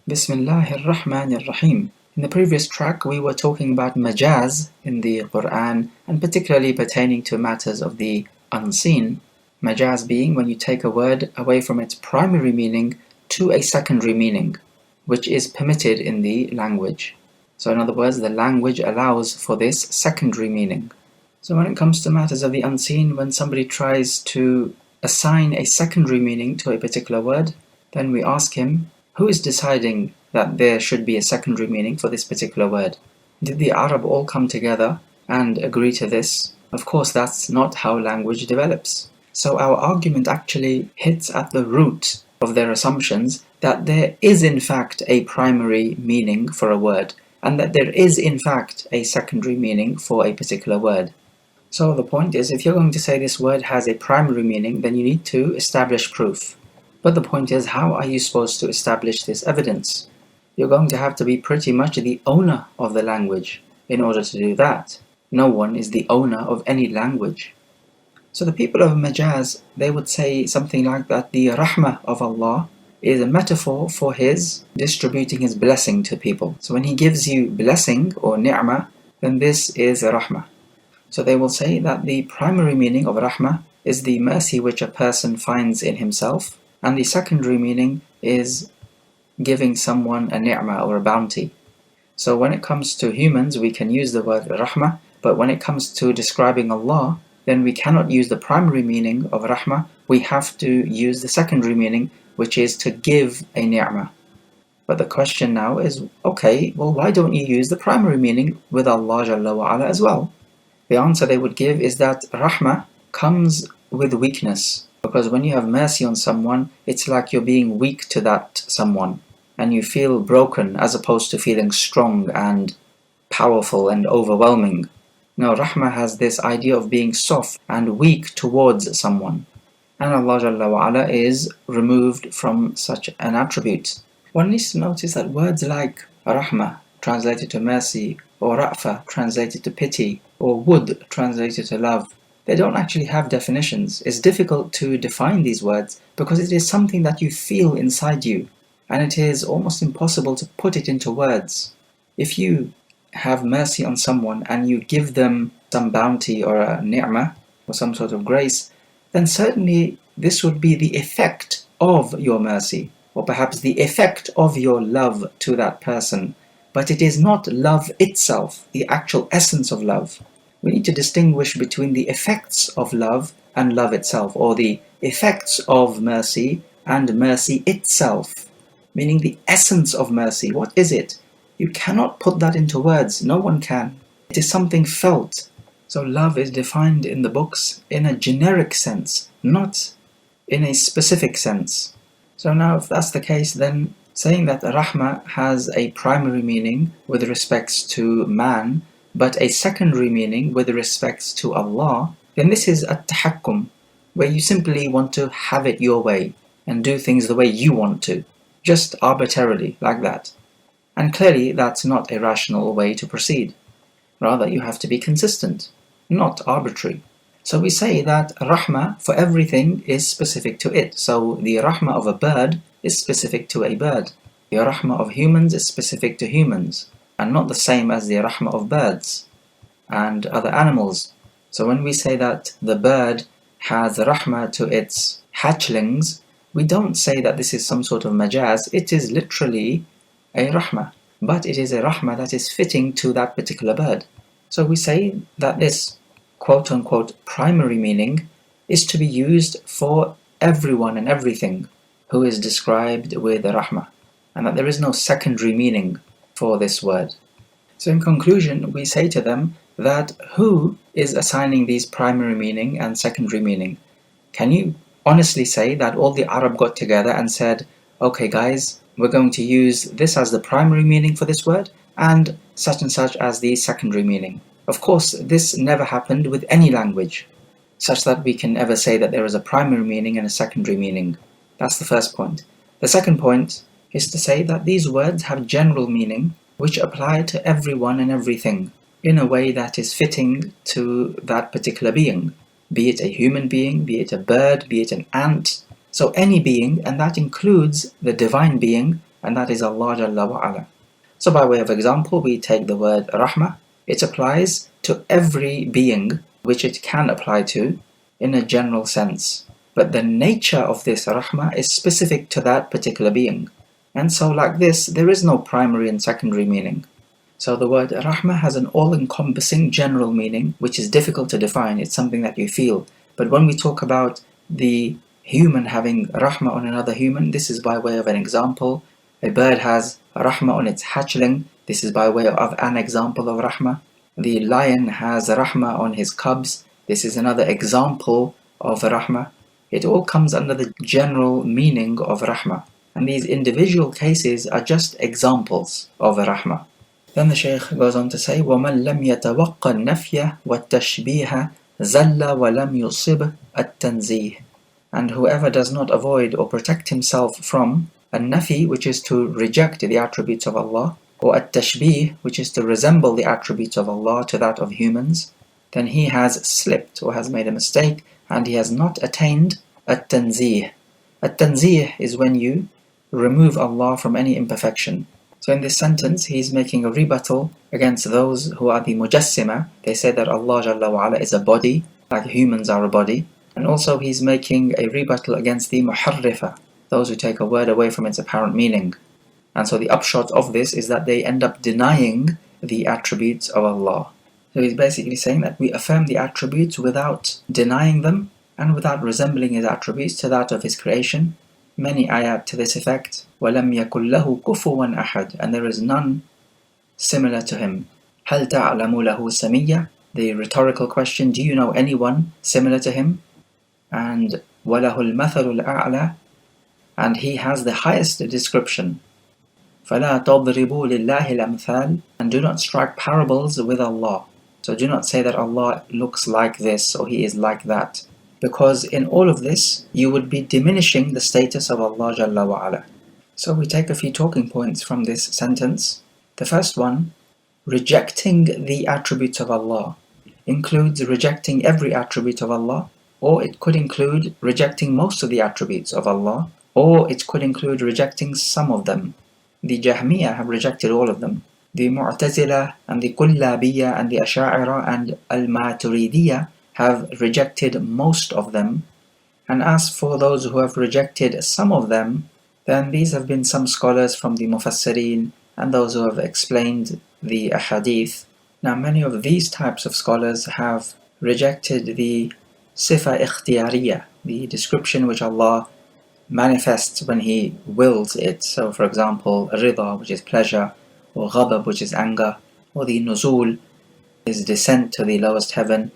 Bismillahir Rahmanir Rahim. In the previous track, we were talking about majaz in the Quran, and particularly pertaining to matters of the unseen. Majaz being when you take a word away from its primary meaning to a secondary meaning, which is permitted in the language. So in other words, the language allows for this secondary meaning. So when it comes to matters of the unseen, when somebody tries to assign a secondary meaning to a particular word, then we ask him, who is deciding that there should be a secondary meaning for this particular word? Did the Arab all come together and agree to this? Of course, that's not how language develops. So our argument actually hits at the root of their assumptions that there is in fact a primary meaning for a word, and that there is in fact a secondary meaning for a particular word. So the point is, if you're going to say this word has a primary meaning, then you need to establish proof. But the point is, how are you supposed to establish this evidence? You're going to have to be pretty much the owner of the language in order to do that. No one is the owner of any language. So the people of Majaz, they would say something like that the rahmah of Allah is a metaphor for His distributing His blessing to people. So when He gives you blessing or ni'mah, then this is a rahmah. So they will say that the primary meaning of rahmah is the mercy which a person finds in himself, and the secondary meaning is giving someone a ni'mah or a bounty. So when it comes to humans, we can use the word rahmah, but when it comes to describing Allah, then we cannot use the primary meaning of rahmah. We have to use the secondary meaning, which is to give a ni'mah. But the question now is, okay, well, why don't you use the primary meaning with Allah Jalla wa Ala as well? The answer they would give is that rahmah comes with weakness. Because when you have mercy on someone, it's like you're being weak to that someone, and you feel broken as opposed to feeling strong and powerful and overwhelming. No, rahmah has this idea of being soft and weak towards someone. And Allah Jalla wa Ala is removed from such an attribute. One needs to notice that words like rahmah, translated to mercy, or ra'fa, translated to pity, or wud, translated to love, they don't actually have definitions. It's difficult to define these words because it is something that you feel inside you, and it is almost impossible to put it into words. If you have mercy on someone and you give them some bounty or a ni'mah or some sort of grace, then certainly this would be the effect of your mercy, or perhaps the effect of your love to that person. But it is not love itself, the actual essence of love. We need to distinguish between the effects of love and love itself, or the effects of mercy and mercy itself, meaning the essence of mercy. What is it? You cannot put that into words. No one can. It is something felt. So love is defined in the books in a generic sense, not in a specific sense. So now if that's the case, then saying that rahmah has a primary meaning with respects to man, but a secondary meaning with respects to Allah, then this is a tahakkum, where you simply want to have it your way and do things the way you want to, just arbitrarily, like that. And clearly that's not a rational way to proceed. Rather, you have to be consistent, not arbitrary. So we say that rahmah for everything is specific to it. So the rahmah of a bird is specific to a bird. The rahmah of humans is specific to humans, and not the same as the rahmah of birds and other animals. So when we say that the bird has rahmah to its hatchlings, we don't say that this is some sort of majaz. It is literally a rahmah, but it is a rahmah that is fitting to that particular bird. So we say that this quote-unquote primary meaning is to be used for everyone and everything who is described with a rahmah, and that there is no secondary meaning for this word. So in conclusion, we say to them that who is assigning these primary meaning and secondary meaning? Can you honestly say that all the Arab got together and said, okay guys, we're going to use this as the primary meaning for this word and such as the secondary meaning? Of course, this never happened with any language, such that we can ever say that there is a primary meaning and a secondary meaning. That's the first point. The second point is to say that these words have general meaning which apply to everyone and everything in a way that is fitting to that particular being, be it a human being, be it a bird, be it an ant. So any being, and that includes the divine being, and that is Allah Jalla wa Ala. So by way of example, we take the word Rahmah. It applies to every being which it can apply to in a general sense. But the nature of this Rahmah is specific to that particular being. And so like this, there is no primary and secondary meaning. So the word Rahmah has an all-encompassing general meaning, which is difficult to define. It's something that you feel. But when we talk about the human having Rahmah on another human, this is by way of an example. A bird has Rahmah on its hatchling. This is by way of an example of Rahmah. The lion has Rahmah on his cubs. This is another example of Rahmah. It all comes under the general meaning of Rahmah. And these individual cases are just examples of Rahmah. Then the Shaykh goes on to say, وَمَنْ لَمْ يَتَوَقَّ النَّفْيَ وَالتَّشْبِيهَ زَلَّ وَلَمْ يُصِبْ التَّنْزِيهِ. And whoever does not avoid or protect himself from an-nafi, which is to reject the attributes of Allah, or at-tashbih, which is to resemble the attributes of Allah to that of humans, then he has slipped or has made a mistake, and he has not attained at-tanzih. At-tanzih is when you remove Allah from any imperfection. So in this sentence, he's making a rebuttal against those who are the mujassima. They say that Allah Jalla wa Ala is a body, like humans are a body. And also he's making a rebuttal against the muharrifa, those who take a word away from its apparent meaning. And so the upshot of this is that they end up denying the attributes of Allah. So he's basically saying that we affirm the attributes without denying them and without resembling his attributes to that of his creation. Many ayat to this effect. وَلَمْ يَكُنْ لَهُ كُفُوًا أَحَدٌ. And there is none similar to him. هَلْ تَعْلَمُ لَهُ سَمِيًّا. The rhetorical question, do you know anyone similar to him? And وَلَهُ الْمَثَلُ الْأَعْلَى. And he has the highest description. فَلَا تَضْرِبُوا لِلَّهِ الْأَمْثَالِ. And do not strike parables with Allah. So do not say that Allah looks like this or he is like that. Because in all of this, you would be diminishing the status of Allah Jalla wa Ala. So we take a few talking points from this sentence. The first one, rejecting the attributes of Allah, includes rejecting every attribute of Allah, or it could include rejecting most of the attributes of Allah, or it could include rejecting some of them. The Jahmiyyah have rejected all of them. The Mu'tazila and the Kullabiyya and the Asha'ira and Al-Maturidiyya have rejected most of them. And as for those who have rejected some of them, then these have been some scholars from the Mufassirin and those who have explained the Ahadith. Now many of these types of scholars have rejected the Sifa Ikhtiyariya, the description which Allah manifests when He wills it. So for example, Rida, which is pleasure, or Ghadab, which is anger, or the Nuzul, is descent to the lowest heaven,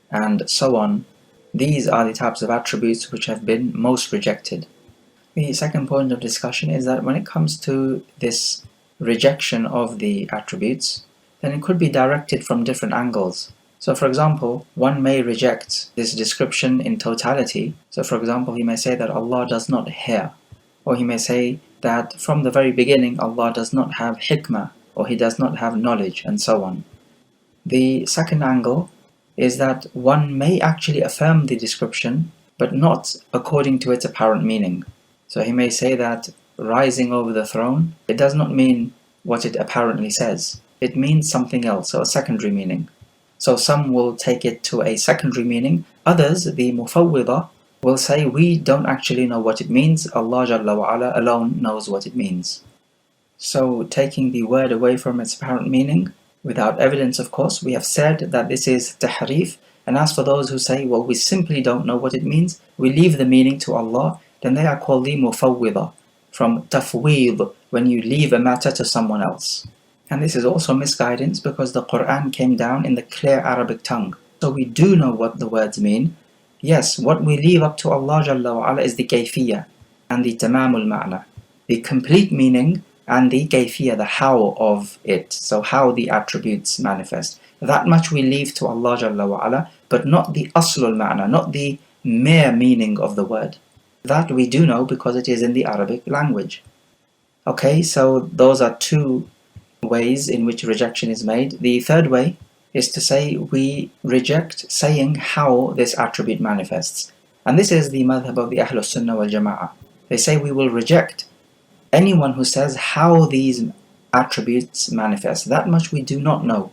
and so on. These are the types of attributes which have been most rejected. The second point of discussion is that when it comes to this rejection of the attributes, then it could be directed from different angles. So for example, one may reject this description in totality. So for example, he may say that Allah does not hear, or he may say that from the very beginning Allah does not have hikmah, or He does not have knowledge, and so on. The second angle is that one may actually affirm the description, but not according to its apparent meaning. So he may say that rising over the throne, it does not mean what it apparently says. It means something else, so a secondary meaning. So some will take it to a secondary meaning. Others, the Mufawwidah, will say we don't actually know what it means. Allah Jalla wa Ala alone knows what it means. So taking the word away from its apparent meaning, without evidence of course, we have said that this is tahrif. And as for those who say, well, we simply don't know what it means, we leave the meaning to Allah, then they are called the Mufawwidah, from tafweed, when you leave a matter to someone else. And this is also misguidance because the Quran came down in the clear Arabic tongue. So we do know what the words mean. Yes, what we leave up to Allah Jalla wa Ala is the kayfiyah and the tamamul ma'na, the complete meaning and the kayfiyah, the how of it, so how the attributes manifest. That much we leave to Allah Jalla wa Ala, but not the aslul ma'na, not the mere meaning of the word. That we do know because it is in the Arabic language. Okay, so those are two ways in which rejection is made. The third way is to say we reject saying how this attribute manifests. And this is the madhab of the Ahlus Sunnah wal Jama'ah. They say we will reject anyone who says how these attributes manifest. That much we do not know.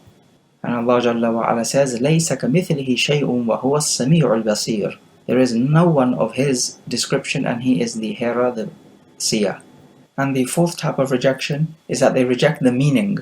And Allah Jalla wa Ala says, لَيْسَ كَمِثْلِهِ شَيْءٌ وَهُوَ السَّمِيعُ الْبَصِيرُ. There is no one of His description, and He is the hearer, the seer. And the fourth type of rejection is that they reject the meaning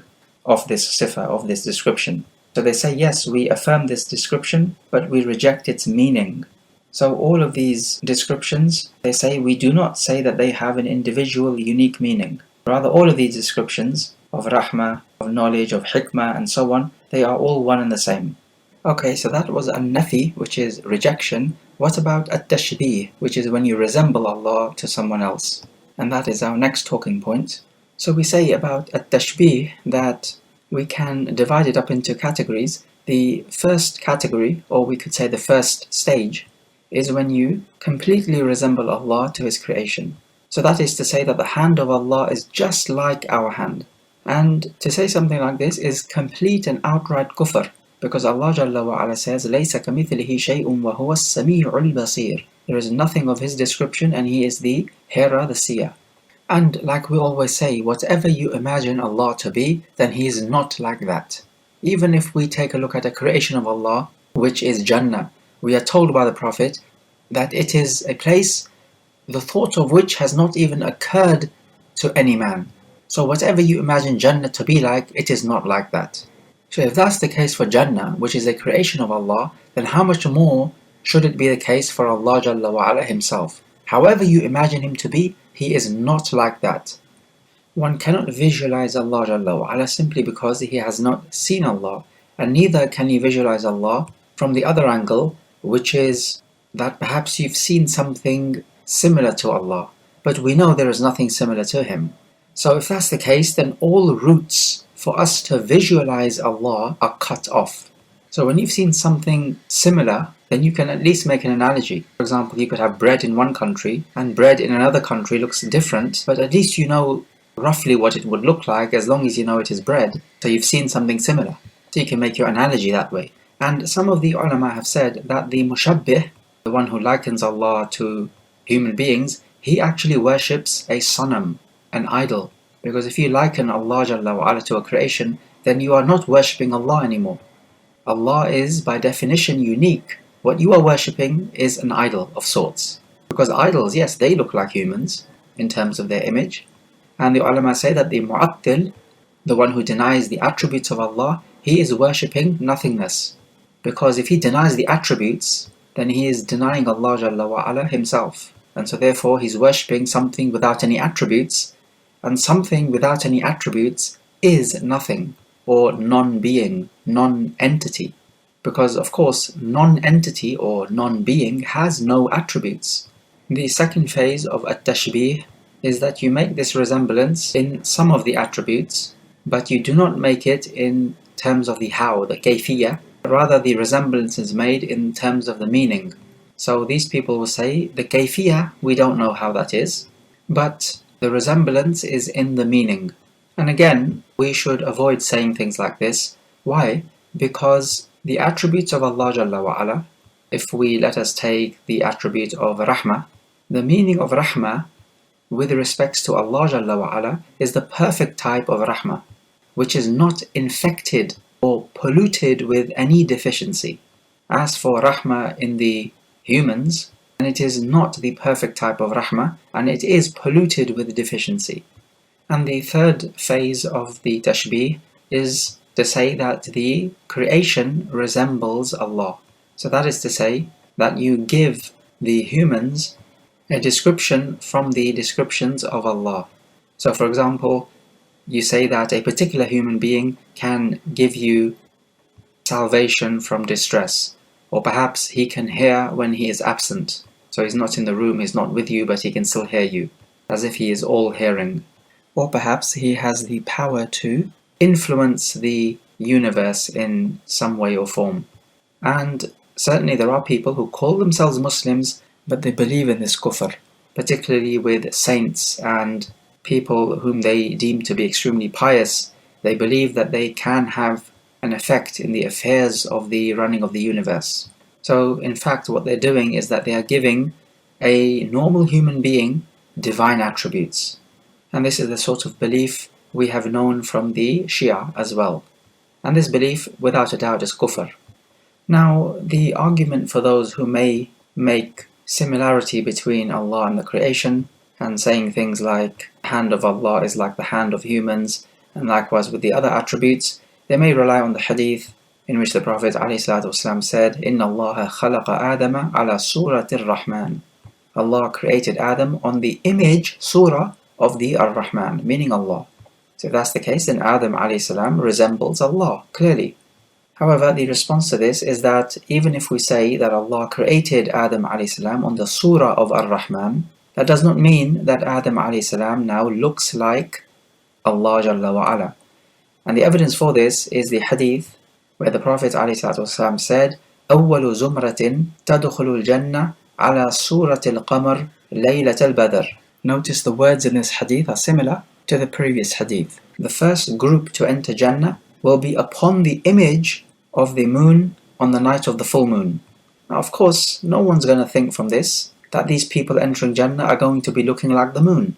of this sifa, of this description. So they say, yes, we affirm this description, but we reject its meaning. So all of these descriptions, they say, we do not say that they have an individual, unique meaning. Rather, all of these descriptions of rahmah, of knowledge, of hikmah, and so on, they are all one and the same. Okay, so that was an-nafi, which is rejection. What about at-tashbih, which is when you resemble Allah to someone else? And that is our next talking point. So we say about at-tashbih that we can divide it up into categories. The first category, or we could say the first stage, is when you completely resemble Allah to His creation. So that is to say that the hand of Allah is just like our hand. And to say something like this is complete and outright kufr, because Allah Jalla wa Ala says, لَيْسَ كَمِثْلِهِ شَيْءٌ وَهُوَ السَّمِيعُ الْبَصِيرُ. There is nothing of His description, and He is the hearer, the seer. And like we always say, whatever you imagine Allah to be, then He is not like that. Even if we take a look at a creation of Allah, which is Jannah, we are told by the Prophet that it is a place the thought of which has not even occurred to any man. So whatever you imagine Jannah to be like, it is not like that. So if that's the case for Jannah, which is a creation of Allah, then how much more should it be the case for Allah Jalla wa Ala Himself? However you imagine Him to be, He is not like that. One cannot visualize Allah Jalla wa Ala simply because he has not seen Allah, and neither can you visualize Allah from the other angle, which is that perhaps you've seen something similar to Allah, but we know there is nothing similar to Him. So if that's the case, then all routes for us to visualize Allah are cut off. So when you've seen something similar, then you can at least make an analogy. For example, you could have bread in one country and bread in another country looks different, but at least you know roughly what it would look like as long as you know it is bread. So you've seen something similar. So you can make your analogy that way. And some of the ulama have said that the mushabbih, the one who likens Allah to human beings, he actually worships a sanam, an idol. Because if you liken Allah Jalla wa Ala to a creation, then you are not worshipping Allah anymore. Allah is by definition unique. What you are worshipping is an idol of sorts. Because idols, yes, they look like humans in terms of their image. And the ulama say that the mu'attil, the one who denies the attributes of Allah, he is worshipping nothingness. Because if he denies the attributes, then he is denying Allah Jalla wa Ala Himself. And so therefore he's worshipping something without any attributes, and something without any attributes is nothing, or non-being, non-entity. Because of course, non-entity or non-being has no attributes. The second phase of at-tashbih is that you make this resemblance in some of the attributes, but you do not make it in terms of the how, the kayfiyyah. Rather, the resemblance is made in terms of the meaning. So these people will say, the kayfiyyah, we don't know how that is, but the resemblance is in the meaning. And again, we should avoid saying things like this. Why? Because the attributes of Allah Jalla wa Ala, if we let us take the attribute of rahmah, the meaning of rahmah with respects to Allah Jalla wa Ala is the perfect type of rahmah, which is not infected or polluted with any deficiency. As for rahmah in the humans, then it is not the perfect type of rahmah, and it is polluted with deficiency. And the third phase of the tashbih is to say that the creation resembles Allah. So that is to say that you give the humans a description from the descriptions of Allah. So for example, you say that a particular human being can give you salvation from distress, or perhaps he can hear when he is absent. So he's not in the room, he's not with you, but he can still hear you, as if he is all hearing. Or perhaps he has the power to influence the universe in some way or form. And certainly there are people who call themselves Muslims, but they believe in this kufr, particularly with saints and people whom they deem to be extremely pious. They believe that they can have an effect in the affairs of the running of the universe. So in fact what they're doing is that they are giving a normal human being divine attributes. And this is the sort of belief we have known from the Shia as well. And this belief, without a doubt, is kufr. Now, the argument for those who may make similarity between Allah and the creation, and saying things like the hand of Allah is like the hand of humans, and likewise with the other attributes, they may rely on the hadith in which the Prophet ﷺ said, Inna Allah khalaqa Adama ala suratir Rahman. Allah created Adam on the image, surah, of the Ar-Rahman, meaning Allah. So if that's the case, then Adam ﷺ resembles Allah, clearly. However, the response to this is that even if we say that Allah created Adam ﷺ on the surah of Ar-Rahman, that does not mean that Adam ﷺ now looks like Allah Jalla wa Ala. And the evidence for this is the hadith where the Prophet ﷺ said, أول زمرة تدخل الجنة على سورة القمر ليلة البدر. Notice the words in this hadith are similar to the previous hadith. The first group to enter Jannah will be upon the image of the moon on the night of the full moon. Now, of course, no one's going to think from this that these people entering Jannah are going to be looking like the moon.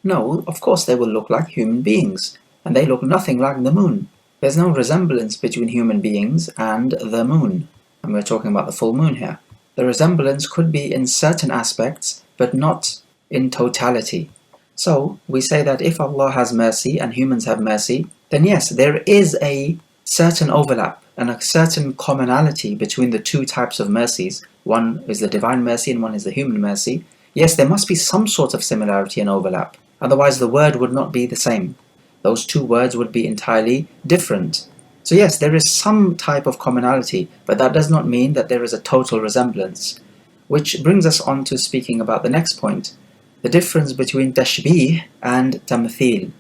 No, of course they will look like human beings, and they look nothing like the moon. There's no resemblance between human beings and the moon, and we're talking about the full moon here. The resemblance could be in certain aspects, but not in totality. So, we say that if Allah has mercy and humans have mercy, then yes, there is a certain overlap and a certain commonality between the two types of mercies. One is the divine mercy and one is the human mercy. Yes, there must be some sort of similarity and overlap. Otherwise, the word would not be the same. Those two words would be entirely different. So yes, there is some type of commonality, but that does not mean that there is a total resemblance. Which brings us on to speaking about the next point, the difference between tashbih and tamthil.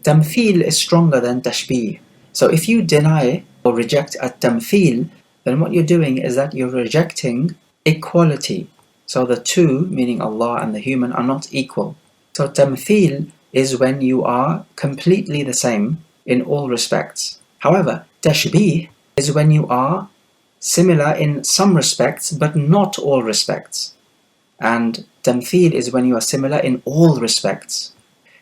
Tamthil is stronger than tashbih. So if you deny or reject at-tamthil, then what you're doing is that you're rejecting equality. So the two, meaning Allah and the human, are not equal. So tamthil is when you are completely the same in all respects. However, tashbih is when you are similar in some respects but not all respects. And tamthil is when you are similar in all respects.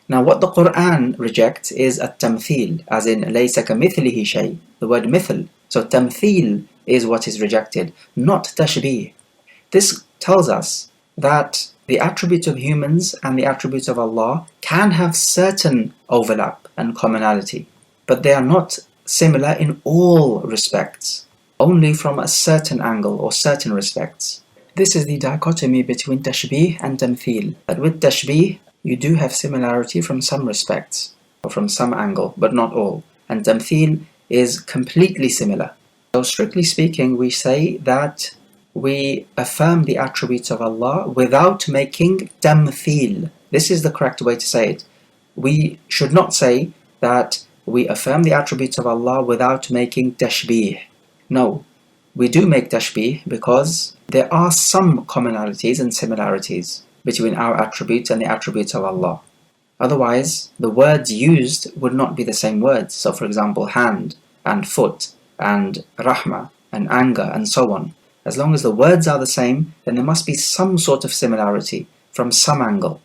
Now what the Quran rejects is at-tamthil, as in laysa kamithlihi shay, the word mithl. So tamthil is what is rejected, not tashbih. This tells us that the attributes of humans and the attributes of Allah can have certain overlap and commonality, but they are not similar in all respects, only from a certain angle or certain respects. This is the dichotomy between tashbih and tamthil, that with tashbih you do have similarity from some respects or from some angle, but not all, and tamthil is completely similar. So strictly speaking, we say that we affirm the attributes of Allah without making tamthil. This is the correct way to say it. We should not say that we affirm the attributes of Allah without making tashbih. No, we do make tashbih because there are some commonalities and similarities between our attributes and the attributes of Allah. Otherwise, the words used would not be the same words. So for example, hand and foot and rahmah and anger and so on. As long as the words are the same, then there must be some sort of similarity from some angle.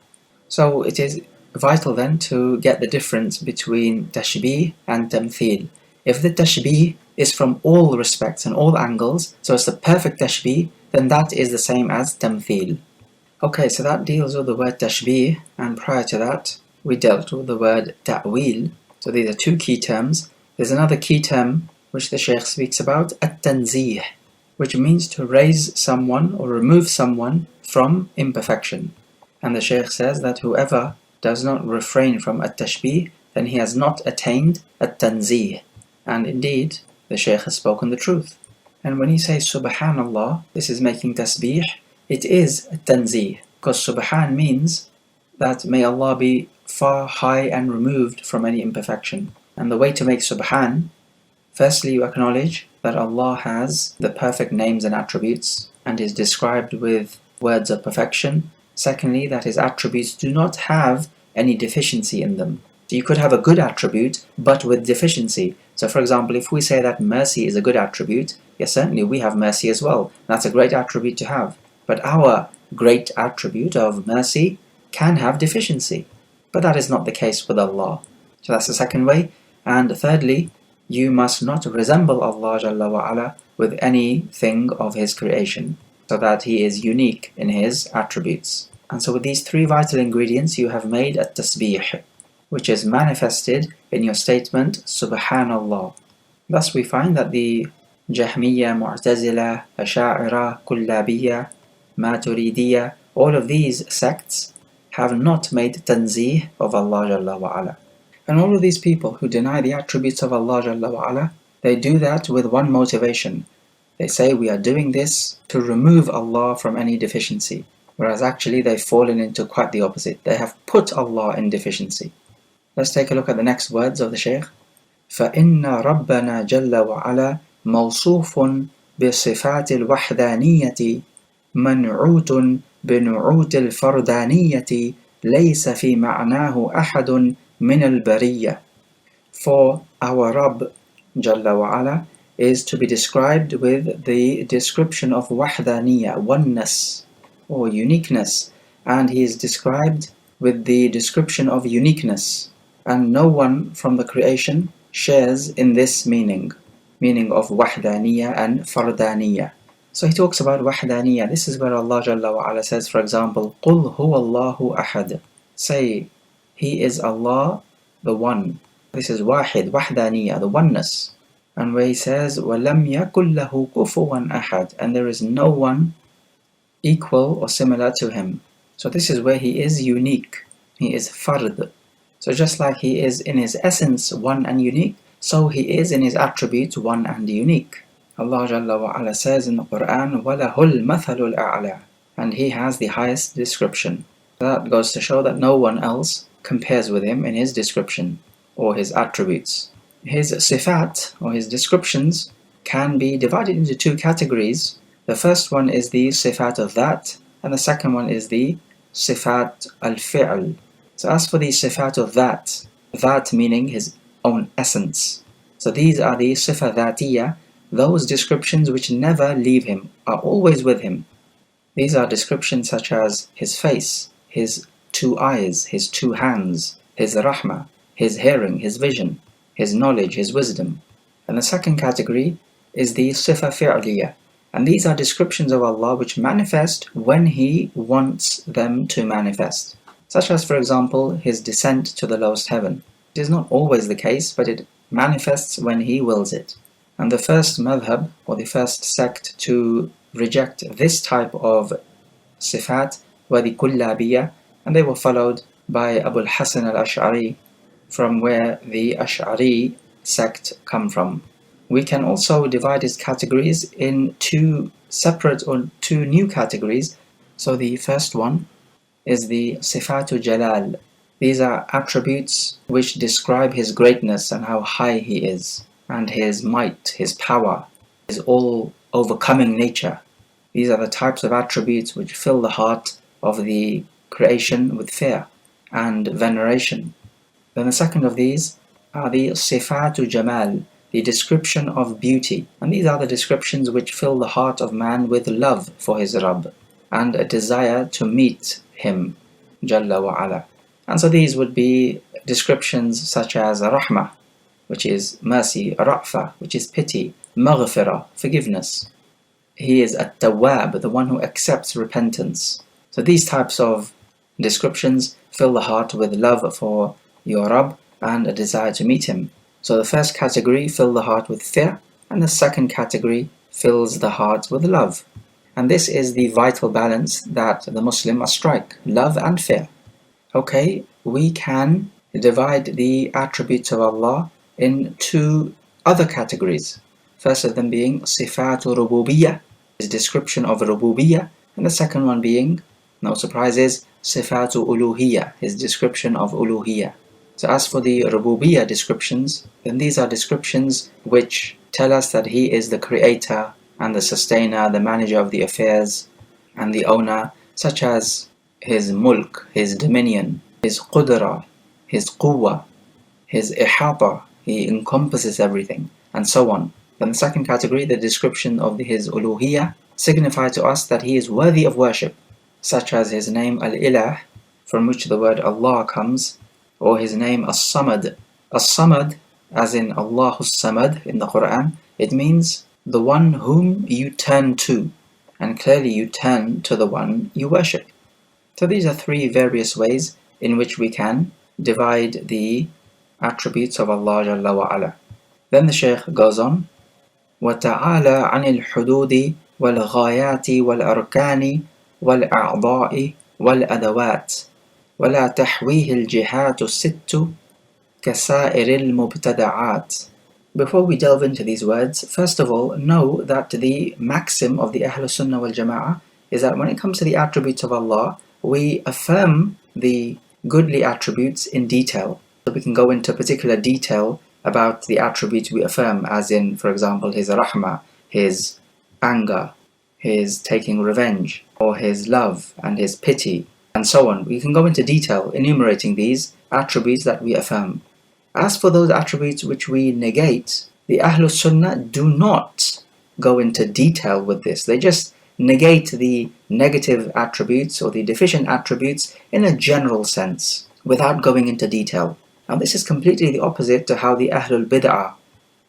So it is vital then to get the difference between tashbih and tamthil. If the tashbih is from all respects and all angles, so it's the perfect tashbih, then that is the same as tamthil. Okay, so that deals with the word tashbih, and prior to that, we dealt with the word ta'wil. So these are two key terms. There's another key term which the Shaykh speaks about, at-tanzih, which means to raise someone or remove someone from imperfection. And the Shaykh says that whoever does not refrain from at-tashbih, then he has not attained at-tanzih. And indeed, the Shaykh has spoken the truth. And when he says subhanallah, this is making tasbih, it is at-tanzih, because subhan means that may Allah be far, high and removed from any imperfection. And the way to make subhan, firstly you acknowledge that Allah has the perfect names and attributes and is described with words of perfection. Secondly, that His attributes do not have any deficiency in them. So you could have a good attribute but with deficiency. So for example, if we say that mercy is a good attribute, yes, certainly we have mercy as well. That's a great attribute to have. But our great attribute of mercy can have deficiency. But that is not the case with Allah. So that's the second way. And thirdly, you must not resemble Allah Jalla wa Ala with anything of His creation, so that He is unique in His attributes. And so with these three vital ingredients, you have made a tasbih, which is manifested in your statement, Subhanallah. Thus we find that the Jahmiyyah, Mu'tazila, Asha'ira, Kullabiyya, Maturidiyya, all of these sects have not made tanzih of Allah Jalla wa Ala. And all of these people who deny the attributes of Allah Jalla wa Ala, they do that with one motivation. They say we are doing this to remove Allah from any deficiency, whereas actually they've fallen into quite the opposite. They have put Allah in deficiency. Let's take a look at the next words of the Shaykh. فَإِنَّ رَبَّنَا جَلَّ وَعَلَى مَوْصُوفٌ بِصِفَاتِ الْوَحْدَانِيَّةِ مَنْعُوتٌ بِنُعُوتِ الْفَرْدَانِيَّةِ لَيْسَ فِي مَعْنَاهُ أَحَدٌ مِنَ الْبَرِيَّةِ. For our Rabb Jalla wa Ala is to be described with the description of wahdaniyya, oneness or uniqueness, and He is described with the description of uniqueness, and no one from the creation shares in this meaning of wahdaniyya and fardaniyya. So he talks about wahdaniyya. This is where Allah Jalla wa Ala says, for example, قُلْ هُوَ اللَّهُ أَحَدٌ. Say, He is Allah, the One. This is wahid, wahdaniyya, the oneness. And where He says, وَلَمْ يَكُنْ لَهُ كُفُوًا أَحَدٌ, and there is no one equal or similar to Him. So this is where He is unique. He is fard. So just like He is in His essence one and unique, so He is in His attributes one and unique. Allah Jalla wa Ala says in the Quran, وَلَهُ الْمَثَلُ الْأَعْلَى, and He has the highest description. That goes to show that no one else compares with Him in His description or His attributes. His sifat, or His descriptions, can be divided into two categories. The first one is the sifat of that, and the second one is the sifat al-fi'l. So as for the sifat of that meaning His own essence. So these are the sifat dhatiyya, those descriptions which never leave Him, are always with Him. These are descriptions such as His face, His two eyes, His two hands, His rahmah, His hearing, His vision, His knowledge, His wisdom. And the second category is the sifa fi'liyah. And these are descriptions of Allah which manifest when He wants them to manifest. Such as, for example, His descent to the lowest heaven. It is not always the case, but it manifests when He wills it. And the first madhab, or the first sect to reject this type of sifat, were the Kullabiyah, and they were followed by Abu al-Hasan al-Ash'ari, from where the Ash'ari sect come from. We can also divide its categories in two separate or two new categories. So the first one is the Sifatu Jalal. These are attributes which describe His greatness and how high He is, and His might, His power, His all-overcoming nature. These are the types of attributes which fill the heart of the creation with fear and veneration. Then the second of these are the Sifatu Jamal, the description of beauty. And these are the descriptions which fill the heart of man with love for his Rabb and a desire to meet Him, Jalla wa Ala. And so these would be descriptions such as Rahmah, which is mercy, Ra'fa, which is pity, Maghfirah, forgiveness. He is At-Tawwab, the one who accepts repentance. So these types of descriptions fill the heart with love for your Rabb and a desire to meet Him. So the first category fill the heart with fear, and the second category fills the heart with love. And this is the vital balance that the Muslim must strike, love and fear. Okay, we can divide the attributes of Allah in two other categories. First of them being Sifatu Rububiyyah, His description of Rububiyyah, and the second one being, no surprises, Sifatu Uluhiyyah, His description of Uluhiyyah. So as for the Rububiyyah descriptions, then these are descriptions which tell us that He is the creator and the sustainer, the manager of the affairs and the owner, such as His mulk, His dominion, His qudra, His quwwah, His ihata, He encompasses everything, and so on. Then the second category, the description of His uluhiyyah, signify to us that He is worthy of worship, such as His name Al-Ilah, from which the word Allah comes, or his name As-Samad. As-Samad, as in Allahus Samad in the Quran, it means the one whom you turn to, and clearly you turn to the one you worship. So these are three various ways in which we can divide the attributes of Allah Jalla wa Ala. Then the Shaykh goes on, وَتَعَالَى عَنِ الْحُدُودِ وَالْغَايَاتِ وَالْأَرْكَانِ وَالْأَعْضَاءِ وَالْأَدَوَاتِ وَلَا تَحْوِيهِ الْجِهَاتُ السِّتُّ كَسَائِرِ الْمُبْتَدَعَاتِ. Before we delve into these words, first of all, know that the maxim of the Ahlus Sunnah wal Jama'ah is that when it comes to the attributes of Allah, we affirm the goodly attributes in detail. So we can go into particular detail about the attributes we affirm, as in, for example, his rahmah, his anger, his taking revenge, or his love and his pity, and so on. We can go into detail enumerating these attributes that we affirm. As for those attributes which we negate, the Ahlus Sunnah do not go into detail with this. They just negate the negative attributes or the deficient attributes in a general sense, without going into detail. Now this is completely the opposite to how the Ahlul Bid'ah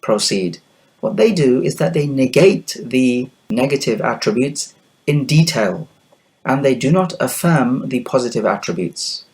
proceed. What they do is that they negate the negative attributes in detail, and they do not affirm the positive attributes.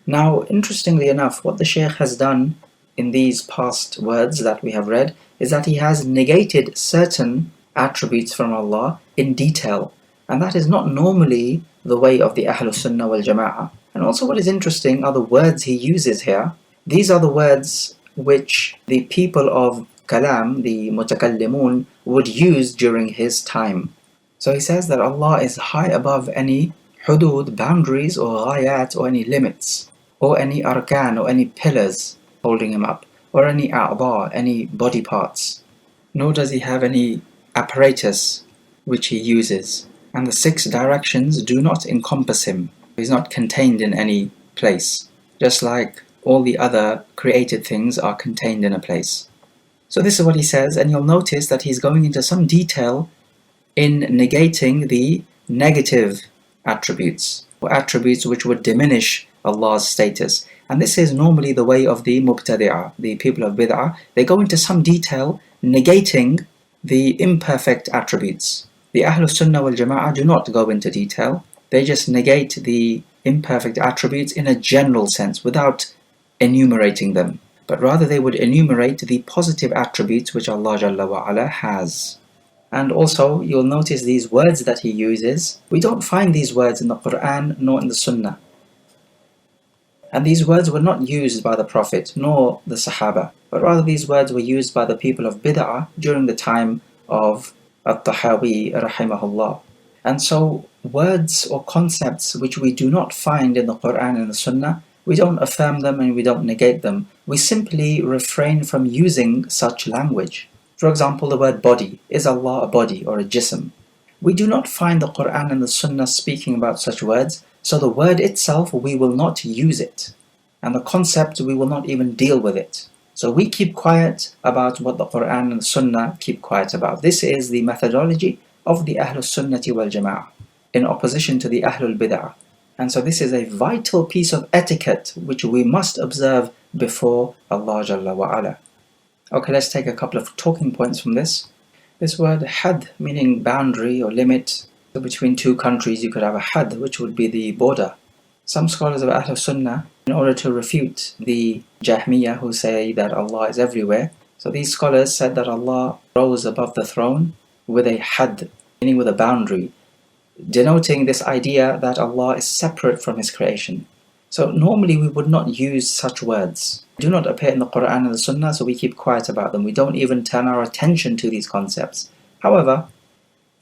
Now, interestingly enough, what the Shaykh has done in these past words that we have read is that he has negated certain attributes from Allah in detail, and that is not normally the way of the Ahlus Sunnah wal Jama'ah. And also what is interesting are the words he uses here. These are the words which the people of Kalam, the Mutakallimun, would use during his time. So he says that Allah is high above any hudud, boundaries, or ghayat, or any limits, or any arkan, or any pillars holding him up, or any a'ba, any body parts. Nor does he have any apparatus which he uses. And the 6 directions do not encompass him. He's not contained in any place, just like all the other created things are contained in a place. So this is what he says, and you'll notice that he's going into some detail in negating the negative attributes, or attributes which would diminish Allah's status. And this is normally the way of the Mubtadi'ah, the people of Bid'ah. They go into some detail negating the imperfect attributes. The Ahlus Sunnah wal Jama'ah do not go into detail. They just negate the imperfect attributes in a general sense without enumerating them. But rather they would enumerate the positive attributes which Allah Jalla wa Ala has. And also you'll notice these words that he uses. We don't find these words in the Quran nor in the Sunnah. And these words were not used by the Prophet nor the Sahaba, but rather these words were used by the people of Bid'ah during the time of Tahaawiyyah rahimahullah. And so words or concepts which we do not find in the Quran and the Sunnah, we don't affirm them and we don't negate them. We simply refrain from using such language. For example, the word body. Is Allah a body or a jism? We do not find the Quran and the Sunnah speaking about such words, so the word itself, we will not use it. And the concept, we will not even deal with it. So we keep quiet about what the Quran and the Sunnah keep quiet about. This is the methodology of the Ahlus Sunnati wal Jama'ah, in opposition to the Ahlul Bid'ah. And so this is a vital piece of etiquette which we must observe before Allah Jalla wa Ala. Okay, let's take a couple of talking points from this. This word had, meaning boundary or limit. So between two countries you could have a had, which would be the border. Some scholars of Ahlul Sunnah, in order to refute the Jahmiyyah who say that Allah is everywhere, so these scholars said that Allah rose above the throne with a had, meaning with a boundary, denoting this idea that Allah is separate from His creation. So normally we would not use such words. They do not appear in the Quran and the Sunnah, so we keep quiet about them. We don't even turn our attention to these concepts. However,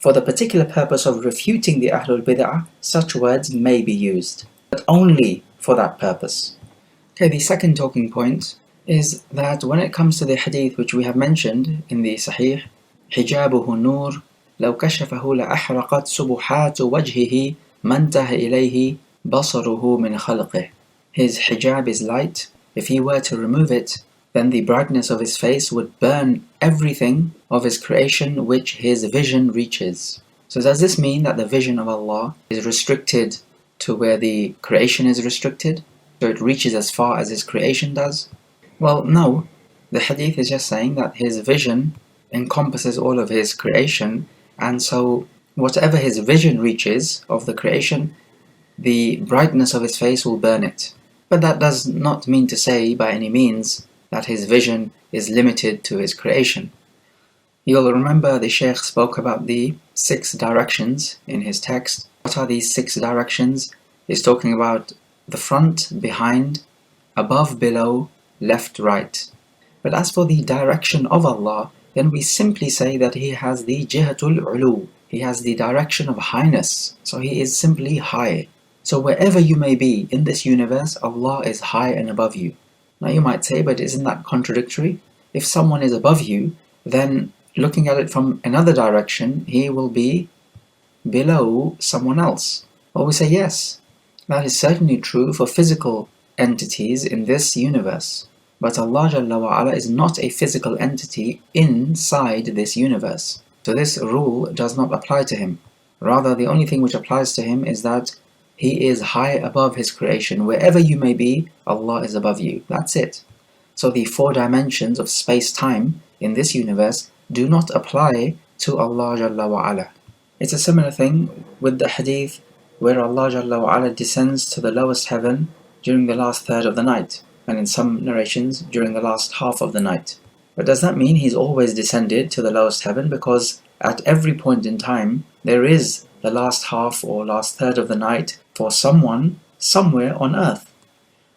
for the particular purpose of refuting the Ahlul Bid'ah, such words may be used, but only for that purpose. Okay, the second talking point is that when it comes to the hadith which we have mentioned in the Sahih, حجابه نور لو كشفه لأحرقت سبحات وجهه ما انتهى إليه بصره من خلقه. His hijab is light. If he were to remove it, then the brightness of his face would burn everything of his creation which his vision reaches. So does this mean that the vision of Allah is restricted to where the creation is restricted, so it reaches as far as his creation does? Well, no. The hadith is just saying that his vision encompasses all of his creation, and so whatever his vision reaches of the creation, the brightness of his face will burn it. But that does not mean to say by any means that his vision is limited to his creation. You'll remember the Shaykh spoke about the 6 directions in his text. What are these 6 directions? He's talking about the front, behind, above, below, left, right. But as for the direction of Allah, then we simply say that He has the jihatul ulu. He has the direction of highness. So He is simply high. So wherever you may be in this universe, Allah is high and above you. Now you might say, but isn't that contradictory? If someone is above you, then looking at it from another direction, he will be below someone else. Well, we say yes, that is certainly true for physical entities in this universe. But Allah Jalla wa Ala is not a physical entity inside this universe. So this rule does not apply to Him. Rather, the only thing which applies to Him is that He is high above His creation. Wherever you may be, Allah is above you. That's it. So the 4 dimensions of space-time in this universe do not apply to Allah Jalla wa Ala. It's a similar thing with the hadith where Allah Jalla wa Ala descends to the lowest heaven during the last third of the night, and in some narrations during the last half of the night. But does that mean He's always descended to the lowest heaven? Because at every point in time there is the last half or last third of the night for someone somewhere on earth.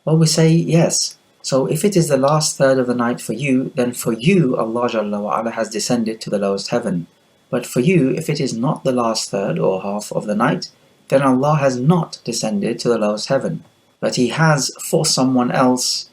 Well, we say yes. So if it is the last third of the night for you, then for you Allah Jalla wa Ala has descended to the lowest heaven. But for you, if it is not the last third or half of the night, then Allah has not descended to the lowest heaven. But He has for someone else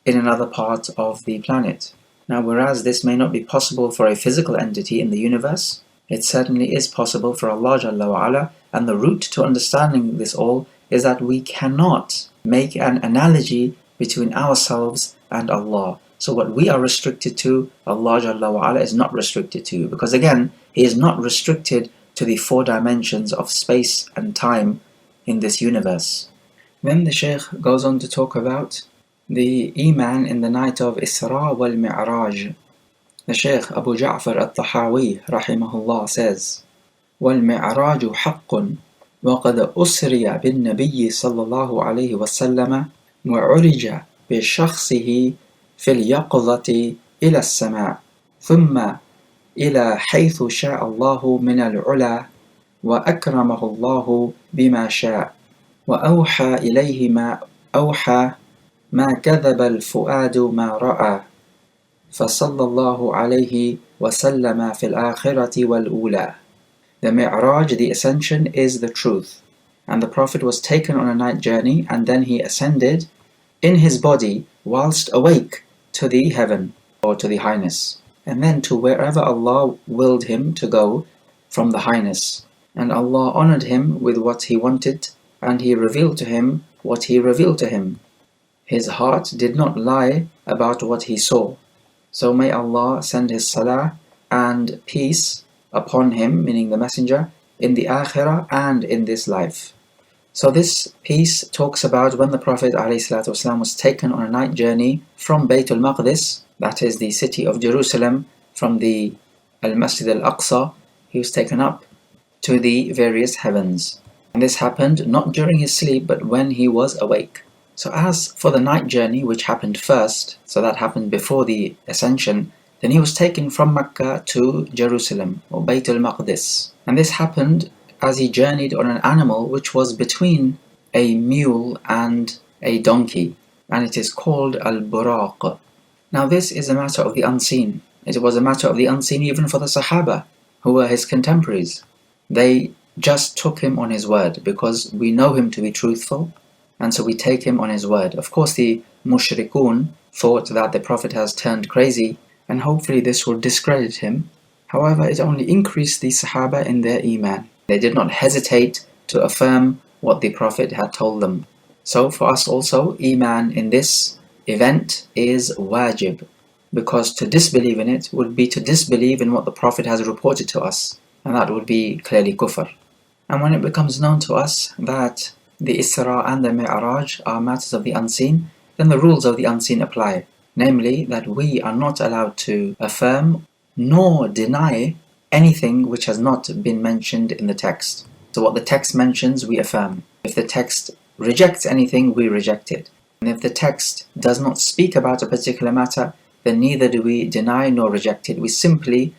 in another part of the planet. Now, whereas this may not be possible for a physical entity in the universe, it certainly is possible for Allah Jalla wa Ala, and the route to understanding this all is that we cannot make an analogy between ourselves and Allah. So what we are restricted to, Allah Jalla wa Ala is not restricted to, because again, He is not restricted to the 4 dimensions of space and time in this universe. Then the Shaykh goes on to talk about the Iman in the night of Isra wal Mi'raj. The Shaykh Abu Ja'far al-Tahaawiyyah rahimahullah says, وَالْمِعْرَاجُ حَقٌّ وَقَدْ أُسْرِيَ بِالنَّبِيِّ صلى الله عليه وسلم وعرج بشخصه في اليقظة إلى السماء ثم إلى حيث شاء الله من العلا وأكرمه الله بما شاء وأوحى إليه ما أوحى ما كذب الفؤاد ما رأى فصلى الله عليه وسلم في الآخرة والأولى. The Mi'raj, the ascension, is the truth. And the Prophet was taken on a night journey, and then he ascended in his body whilst awake to the heaven, or to the highness, and then to wherever Allah willed him to go from the highness. And Allah honored him with what He wanted, and He revealed to him what He revealed to him. His heart did not lie about what he saw. So may Allah send His salah and peace upon him, meaning the messenger, in the akhirah and in this life. So this piece talks about when the Prophet ﷺ was taken on a night journey from Baytul Maqdis, that is the city of Jerusalem, from the Al-Masjid Al-Aqsa. He was taken up to the various heavens. And this happened not during his sleep, but when he was awake. So as for the night journey, which happened first, so that happened before the ascension, then he was taken from Mecca to Jerusalem, or Baytul Maqdis. And this happened as he journeyed on an animal which was between a mule and a donkey, and it is called Al-Buraq. Now this is a matter of the unseen. It was a matter of the unseen even for the Sahaba, who were his contemporaries. They just took him on his word, because we know him to be truthful, and so we take him on his word. Of course, the mushrikun thought that the Prophet has turned crazy, and hopefully this will discredit him. However, it only increased the Sahaba in their Iman. They did not hesitate to affirm what the Prophet had told them. So for us also, Iman in this event is wajib, because to disbelieve in it would be to disbelieve in what the Prophet has reported to us, and that would be clearly kufr. And when it becomes known to us that the Isra and the Mi'raj are matters of the unseen, then the rules of the unseen apply. Namely, that we are not allowed to affirm nor deny anything which has not been mentioned in the text. So what the text mentions, we affirm. If the text rejects anything, we reject it. And if the text does not speak about a particular matter, then neither do we deny nor reject it. We simply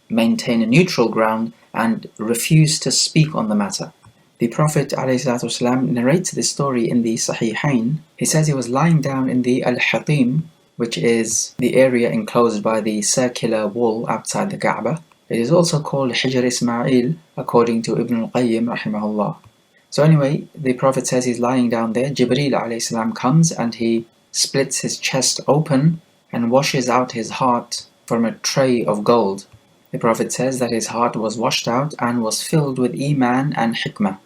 maintain a neutral ground and refuse to speak on the matter. The Prophet ﷺ narrates this story in the Sahihain. He says he was lying down in the Al-Hatim, which is the area enclosed by the circular wall outside the Kaaba. It is also called Hijr Ismail, according to Ibn al-Qayyim rahimahullah. So anyway, the Prophet says he's lying down there. Jibreel ﷺ comes and he splits his chest open and washes out his heart from a tray of gold. The Prophet says that his heart was washed out and was filled with Iman and Hikmah.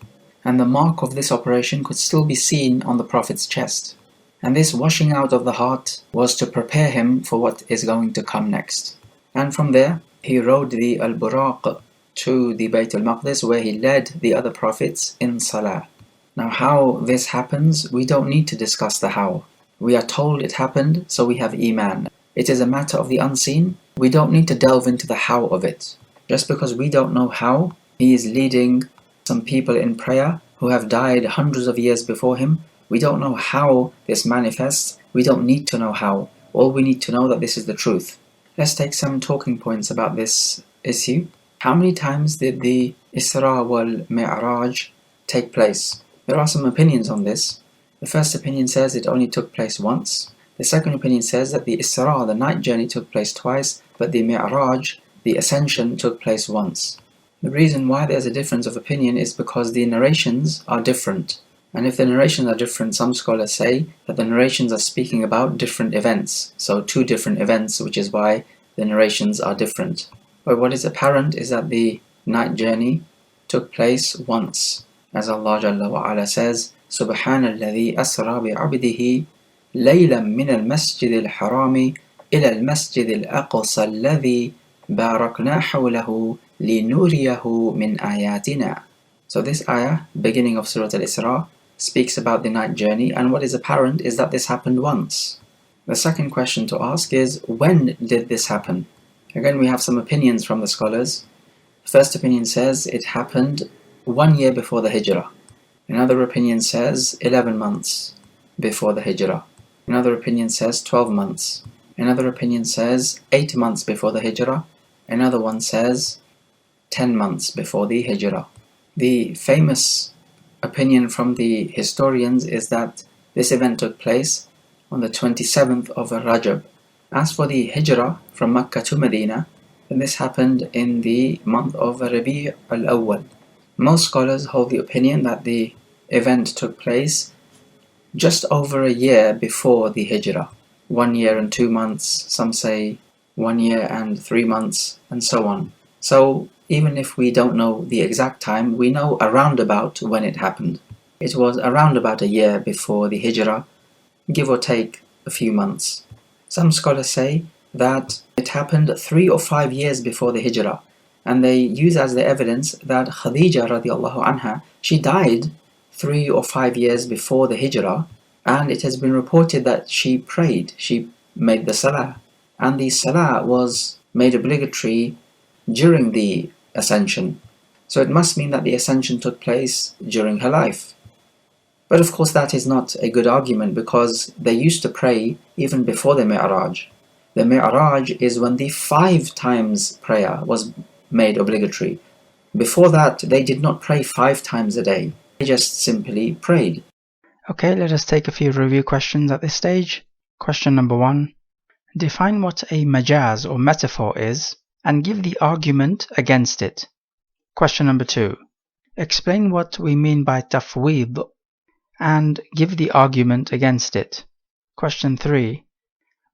And the mark of this operation could still be seen on the Prophet's chest. And this washing out of the heart was to prepare him for what is going to come next. And from there, he rode the Al-Buraq to the Bayt al-Maqdis, where he led the other prophets in Salah. Now how this happens, we don't need to discuss the how. We are told it happened, so we have Iman. It is a matter of the unseen. We don't need to delve into the how of it. Just because we don't know how, he is leading some people in prayer who have died hundreds of years before him. We don't know how this manifests. We don't need to know how. All we need to know that this is the truth. Let's take some talking points about this issue. How many times did the Isra wal Mi'raj take place? There are some opinions on this. The first opinion says it only took place once. The second opinion says that the Isra, the night journey, took place twice, but the Mi'raj, the ascension, took place once. The reason why there's a difference of opinion is because the narrations are different. And if the narrations are different, some scholars say that the narrations are speaking about different events. So two different events, which is why the narrations are different. But what is apparent is that the night journey took place once. As Allah Jalla wa Ala says, سبحان الذي أسرى بعبده ليلا من المسجد الحرام إلى المسجد الأقصى الذي باركنا حوله لنريه من آياتنا. So this ayah, beginning of Surah Al-Isra, speaks about the night journey, and what is apparent is that this happened once. The second question to ask is, when did this happen? Again, we have some opinions from the scholars. First opinion says it happened 1 year before the Hijrah. Another opinion says 11 months before the Hijrah. Another opinion says 12 months. Another opinion says 8 months before the Hijrah. Another one says 10 months before the Hijrah. The famous opinion from the historians is that this event took place on the 27th of Rajab. As for the Hijrah from Mecca to Medina, then this happened in the month of Rabi' al-Awwal. Most scholars hold the opinion that the event took place just over a year before the Hijrah. 1 year and 2 months, some say 1 year and 3 months, and so on. So even if we don't know the exact time, we know around about when it happened. It was around about a year before the Hijrah, give or take a few months. Some scholars say that it happened 3 or 5 years before the Hijrah, and they use as the evidence that Khadija radiallahu anha, she died 3 or 5 years before the Hijrah, and it has been reported that she prayed, she made the Salah, and the Salah was made obligatory during the Ascension. So it must mean that the Ascension took place during her life. But of course that is not a good argument, because they used to pray even before the Mi'raj. The Mi'raj is when the 5 times prayer was made obligatory. Before that, they did not pray 5 times a day. They just simply prayed. Okay, let us take a few review questions at this stage. Question number 1. Define what a majaz or metaphor is and give the argument against it. Question number 2. Explain what we mean by tafweed and give the argument against it. Question 3.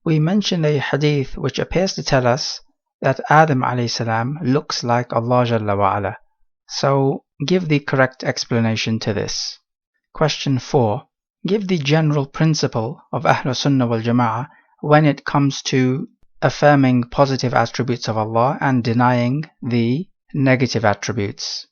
We mentioned a hadith which appears to tell us that Adam a.s. looks like Allah Jalla wa Ala. So give the correct explanation to this. Question 4. Give the general principle of Ahlul Sunnah wal Jama'ah when it comes to affirming positive attributes of Allah and denying the negative attributes.